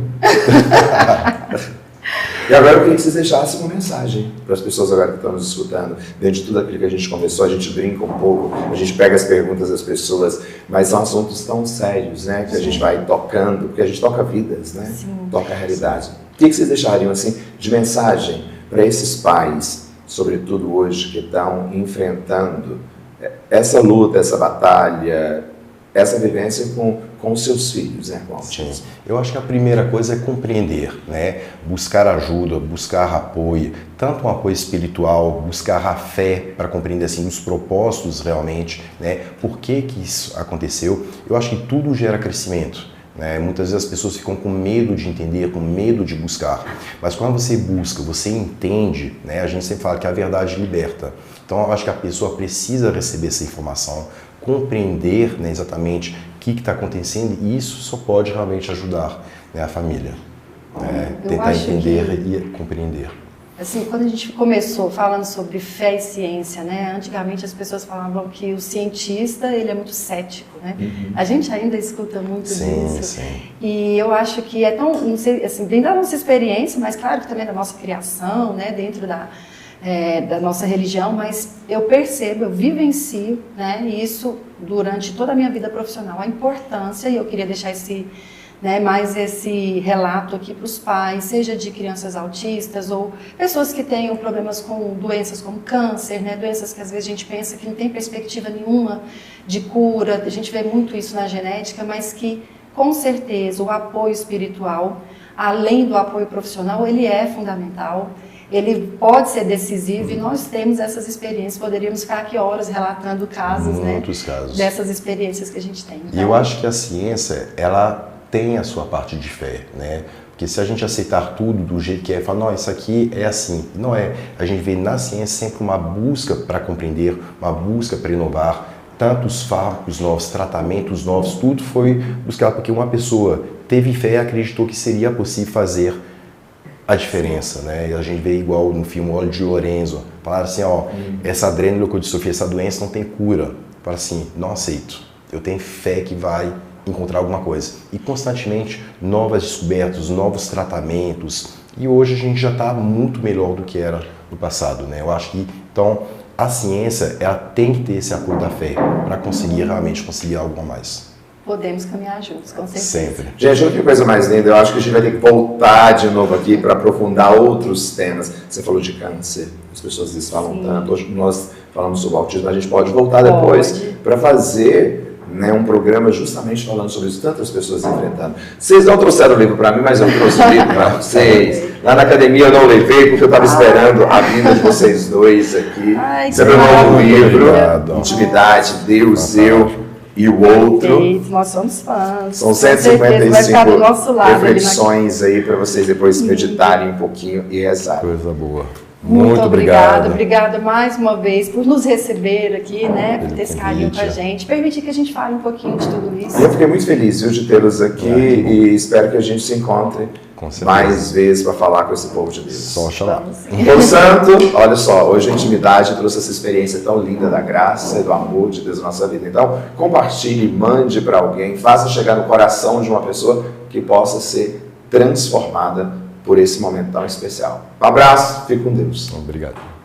E agora eu queria que vocês deixassem uma mensagem para as pessoas agora que estão nos escutando. Dentro de tudo aquilo que a gente conversou, a gente brinca um pouco, a gente pega as perguntas das pessoas, mas são assuntos tão sérios, né? Que a gente vai tocando, porque a gente toca vidas, né? Sim. Toca a realidade. O que vocês deixariam, assim, de mensagem para esses pais, sobretudo hoje, que estão enfrentando essa luta, essa batalha, essa vivência com com os seus filhos, né, com autismo? Sim. Eu acho que a primeira coisa é compreender, né? Buscar ajuda, buscar apoio, tanto um apoio espiritual, buscar a fé para compreender assim os propósitos realmente, né? Por que que isso aconteceu? Eu acho que tudo gera crescimento. Muitas vezes as pessoas ficam com medo de entender, com medo de buscar. Mas quando você busca, você entende, né? A gente sempre fala que a verdade liberta. Então eu acho que a pessoa precisa receber essa informação, compreender, né, exatamente o que está acontecendo, e isso só pode realmente ajudar, né, a família. Tentar entender e compreender. Assim, quando a gente começou falando sobre fé e ciência, né? Antigamente as pessoas falavam que o cientista, ele é muito cético, né? Uhum. A gente ainda escuta muito disso. Sim. E eu acho que é tão, não sei, assim, dentro da nossa experiência, mas claro que também da nossa criação, né? Dentro da nossa religião, mas eu percebo, eu vivencio, né? E isso durante toda a minha vida profissional, a importância, e eu queria deixar mais esse relato aqui para os pais, seja de crianças autistas ou pessoas que tenham problemas com doenças como câncer, né? Doenças que às vezes a gente pensa que não tem perspectiva nenhuma de cura, a gente vê muito isso na genética, mas que com certeza o apoio espiritual, além do apoio profissional, ele é fundamental. Ele pode ser decisivo e nós temos essas experiências, poderíamos ficar aqui horas relatando casos, muitos casos dessas experiências que a gente tem. Então, e eu acho que a ciência, ela tem a sua parte de fé, né? Porque se a gente aceitar tudo do jeito que é, falar, não, isso aqui é assim, não é. A gente vê na ciência sempre uma busca para compreender, uma busca para inovar, tantos fármacos novos, tratamentos novos, tudo foi buscado porque uma pessoa teve fé e acreditou que seria possível fazer a diferença, né? E a gente vê igual no filme Olho de Lorenzo, falaram assim, essa adrenoleucodistrofia, essa doença não tem cura. Fala assim, não aceito, eu tenho fé que vai encontrar alguma coisa. E constantemente novas descobertas, novos tratamentos, e hoje a gente já está muito melhor do que era no passado, né? Eu acho que, então, a ciência, ela tem que ter esse apoio da fé para conseguir realmente conseguir algo a mais. Podemos caminhar juntos, com certeza. Sempre. Gente, olha que coisa mais linda. Eu acho que a gente vai ter que voltar de novo aqui para aprofundar outros temas. Você falou de câncer, as pessoas falam tanto. Hoje nós falamos sobre autismo, a gente pode voltar depois para fazer, né, um programa justamente falando sobre isso, tantas pessoas enfrentando. Vocês não trouxeram o livro para mim, mas eu trouxe o livro para vocês. Lá na academia eu não levei, porque eu estava esperando a vinda de vocês dois aqui. Você abriu um novo livro, Intimidade, Deus, eu e o outro. Nós somos fãs. São 155 reflexões aí para vocês depois meditarem um pouquinho e rezarem. Coisa boa. Muito obrigada. Obrigada mais uma vez por nos receber aqui, né? Por ter esse carinho com a gente. Permitir que a gente fale um pouquinho de tudo isso. Eu fiquei muito feliz, viu, de tê-los aqui e espero que a gente se encontre mais vezes para falar com esse povo de Deus. Só chamar. Ô Santo, olha só, hoje a Intimidade trouxe essa experiência tão linda da graça e do amor de Deus na nossa vida. Então, compartilhe, mande para alguém, faça chegar no coração de uma pessoa que possa ser transformada por esse momento tão especial. Um abraço, fique com Deus. Obrigado.